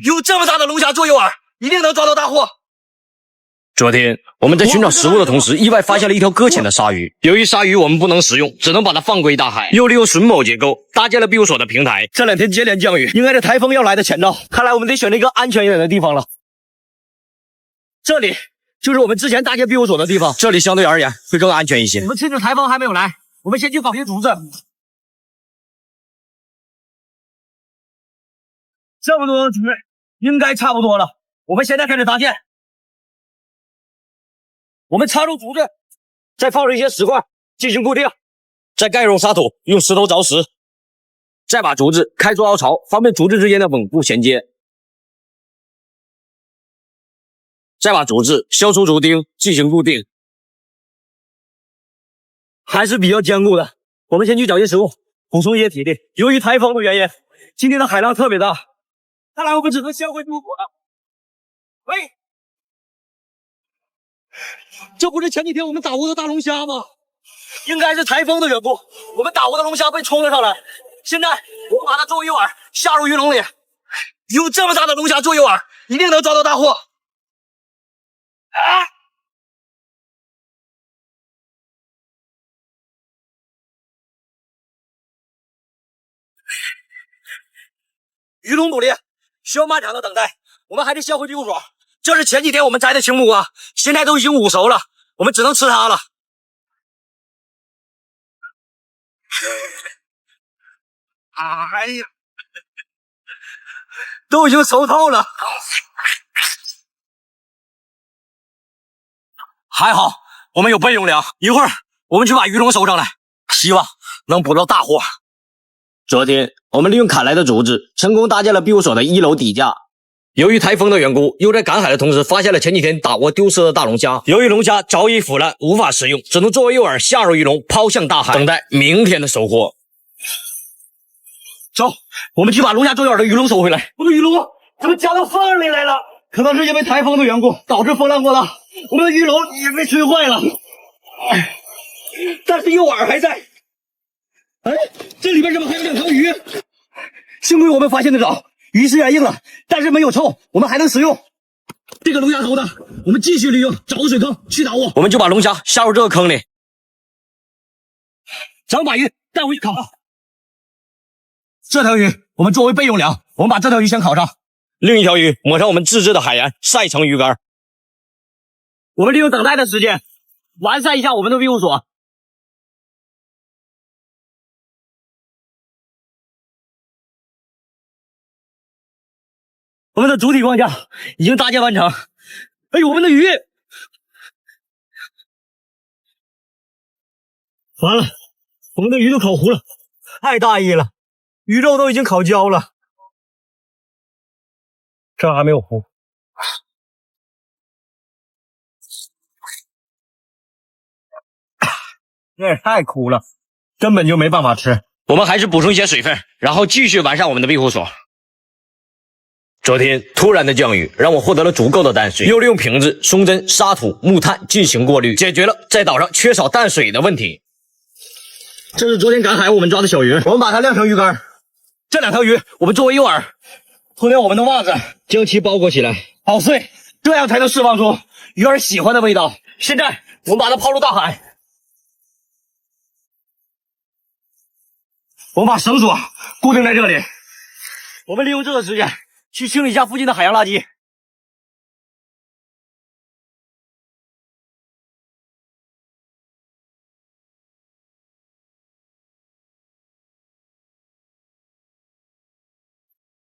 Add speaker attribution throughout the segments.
Speaker 1: 有这么大的龙虾做诱饵，一定能抓到大货。
Speaker 2: 昨天我们在寻找食物的同时，意外发现了一条搁浅的鲨鱼。由于鲨鱼我们不能食用，只能把它放归大海。又利用榫卯结构搭建了庇护所的平台。这2天接连降雨，应该是台风要来的前兆。看来我们得选择一个安全一点的地方了。这里就是我们之前搭建庇护所的地方，这里相对而言会更安全一些。我们趁着台风还没有来，我们先去搞些竹子。这么多竹应该差不多了，我们现在开始搭建。我们插入竹子，再放入一些石块进行固定，再盖上沙土，用石头凿实，再把竹子开出凹槽，方便竹子之间的稳固衔接。再把竹子削出竹钉进行固定，还是比较坚固的。我们先去找些食物补充一些体力。由于台风的原因，今天的海浪特别大，看来我们只能先回庇护所了。喂，这不是前几天我们打过的大龙虾吗？应该是台风的缘故，我们打过的龙虾被冲了上来。现在我把它作为诱饵下入鱼笼里，有这么大的龙虾做诱饵，一定能抓到大货。鱼笼捕猎需要漫长的等待，我们还得先回庇护所。这是前几天我们摘的青木瓜，现在都已经捂熟了，我们只能吃它了。哎呀，都已经熟透了，还好我们有备用粮，一会儿我们去把鱼笼收上来，希望能捕到大货。昨天我们利用砍来的竹子，成功搭建了庇护所的1楼底架。由于台风的缘故，又在赶海的同时发现了前几天打过丢失的大龙虾。由于龙虾早已腐烂，无法食用，只能作为诱饵下入鱼笼，抛向大海，等待明天的收获。走，我们去把龙虾做诱饵的鱼笼收回来。我的鱼笼怎么夹到缝里来了？可能是因为台风的缘故，导致风浪过大，我们的鱼笼也被吹坏了。但是诱饵还在。哎，这里边怎么还有2条鱼？幸亏我们发现的早，鱼虽然硬了，但是没有臭，我们还能食用。这个龙虾头呢，我们继续利用，找个水坑去打我。我们就把龙虾下入这个坑里，咱们把鱼带回去烤。这条鱼我们作为备用粮，我们把这条鱼先烤上，另一条鱼抹上我们自制的海盐，晒成鱼干。我们利用等待的时间，完善一下我们的庇护所。我们的主体框架已经搭建完成。哎呦，我们的鱼完了，我们的鱼都烤糊了，太大意了，鱼肉都已经烤焦了，这还没有糊。这也太苦了，根本就没办法吃。我们还是补充一些水分，然后继续完善我们的庇护所。昨天突然的降雨让我获得了足够的淡水，又利用瓶子、松针、沙土、木炭进行过滤，解决了在岛上缺少淡水的问题。这是昨天赶海我们抓的小鱼，我们把它晾成鱼干。这2条鱼我们作为诱饵，脱掉我们的袜子，将其包裹起来，捣碎，这样才能释放出鱼儿喜欢的味道。现在我们把它抛入大海，我们把绳索固定在这里，我们利用这个时间去清理一下附近的海洋垃圾。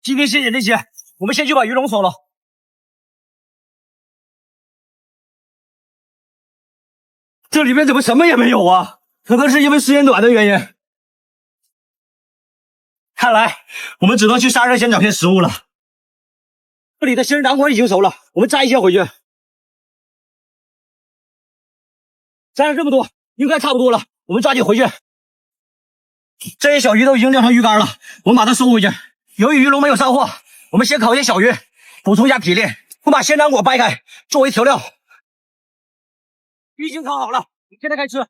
Speaker 2: 今天谢谢这些，我们先去把鱼笼收了。这里面怎么什么也没有啊？可能是因为时间短的原因。看来我们只能去沙上先找些食物了。这里的仙人掌果已经熟了，我们摘一些回去。摘了这么多，应该差不多了，我们抓紧回去。这些小鱼都已经晾成鱼干了，我们把它收回去。由于鱼笼没有上货，我们先烤一些小鱼，补充一下体力。我们把仙人掌果掰开，作为调料。鱼已经烤好了，现在开吃。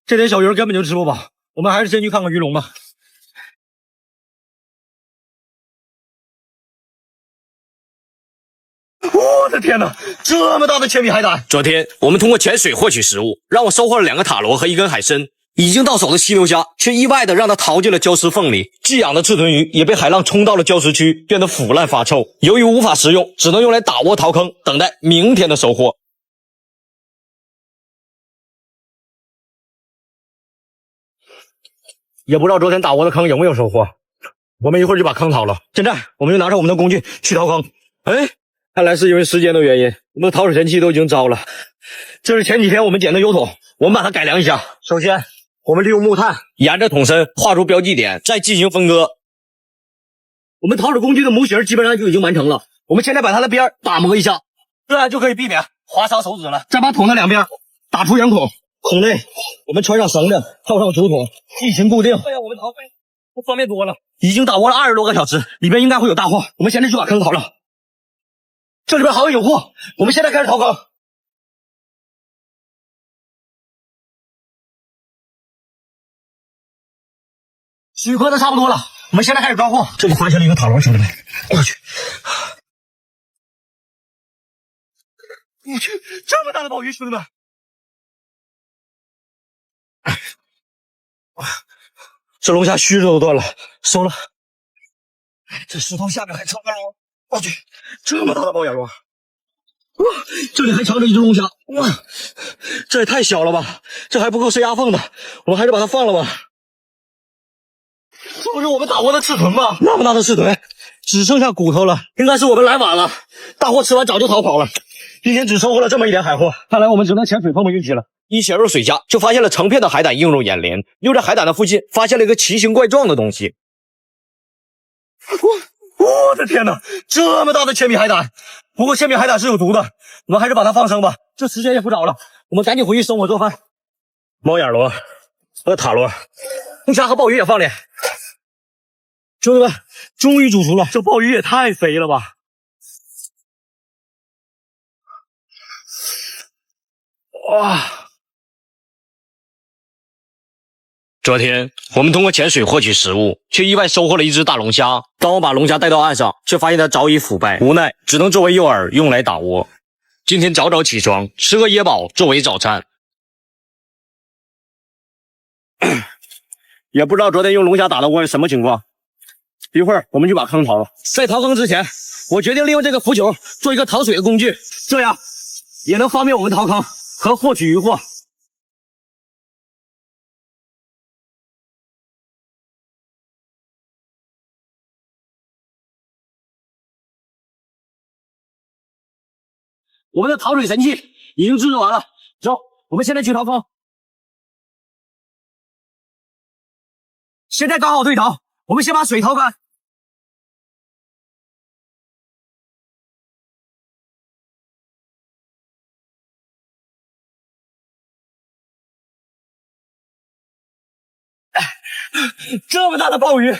Speaker 2: 这点小鱼根本就吃不饱，我们还是先去看看鱼笼吧。
Speaker 1: 我的天哪，这么大的铅笔海胆！
Speaker 2: 昨天我们通过潜水获取食物，让我收获了2个塔螺和1根海参。已经到手的犀牛虾，却意外的让它逃进了礁石缝里。寄养的赤臀鱼也被海浪冲到了礁石区，变得腐烂发臭。由于无法食用，只能用来打窝掏坑，等待明天的收获。也不知道昨天打窝的坑有没有收获。我们一会儿就把坑掏了。现在我们就拿着我们的工具去掏坑。哎，看来是因为时间的原因，我们的淘水神器都已经着了。这是前几天我们捡的油桶，我们把它改良一下。首先，我们利用木炭沿着桶身画出标记点，再进行分割。我们淘水工具的模型基本上就已经完成了。我们现在把它的边打磨一下，这样就可以避免划伤手指了。再把桶的2边打出圆孔，桶内我们穿上绳子，套上竹筒进行固定。这样我们淘费方便多了。已经打窝了20多个小时，里边应该会有大货。我们现在就把坑掏了。这里边好像有货，我们现在开始掏坑。水喝的差不多了，我们现在开始抓货。这里发现了一个塔螺，兄弟们，我去，这么大的鲍鱼，兄弟们！这龙虾须子都断了，收了。这石头下面还藏着龙，我去，这么大的鲍眼螺！哇，这里还藏着一只龙虾，哇，这也太小了吧，这还不够塞牙缝的，我们还是把它放了吧。这不是我们打窝的赤臀吗？那么大的赤臀，只剩下骨头了，应该是我们来晚了，大货吃完早就逃跑了。今天只收获了这么一点海货，看来我们只能潜水碰碰运气了。一潜入水下，就发现了成片的海胆映入眼帘，又在海胆的附近发现了一个奇形怪状的东西。我的天哪，这么大的铅笔海胆！不过铅笔海胆是有毒的，我们还是把它放生吧。这时间也不早了，我们赶紧回去生火做饭。猫眼螺和塔螺，龙虾和鲍鱼也放里。兄弟们，终于煮熟了，这鲍鱼也太肥了吧！哇！昨天我们通过潜水获取食物，却意外收获了一只大龙虾。当我把龙虾带到岸上，却发现它早已腐败，无奈只能作为诱饵用来打窝。今天早早起床，吃个椰宝作为早餐。也不知道昨天用龙虾打的窝是什么情况。一会儿我们就把坑掏了。在掏坑之前，我决定利用这个浮球做一个淘水的工具，这样也能方便我们掏坑和获取渔获。我们的淘水神器已经制作完了，走，我们现在去掏坑。现在刚好对淘，我们先把水掏干。这么大的鲍鱼！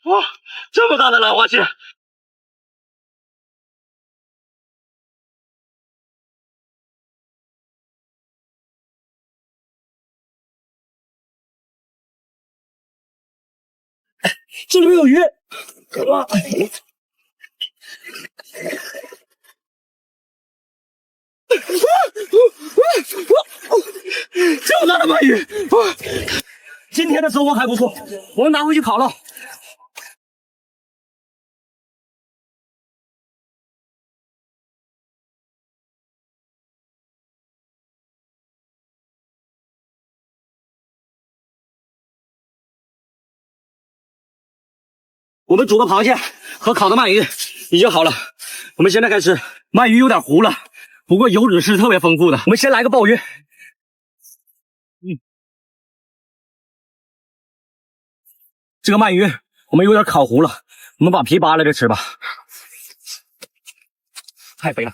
Speaker 2: 哇，这么大的兰花蟹！这里面有鱼！哇！这么大的鲍鱼！哇！今天的收获还不错，我们拿回去烤了。我们煮的螃蟹和烤的鳗鱼已经好了，我们现在开吃。鳗鱼有点糊了，不过油脂是特别丰富的。我们先来个鲍鱼。这个鳗鱼我们有点烤糊了，我们把皮扒了着吃吧。太肥了。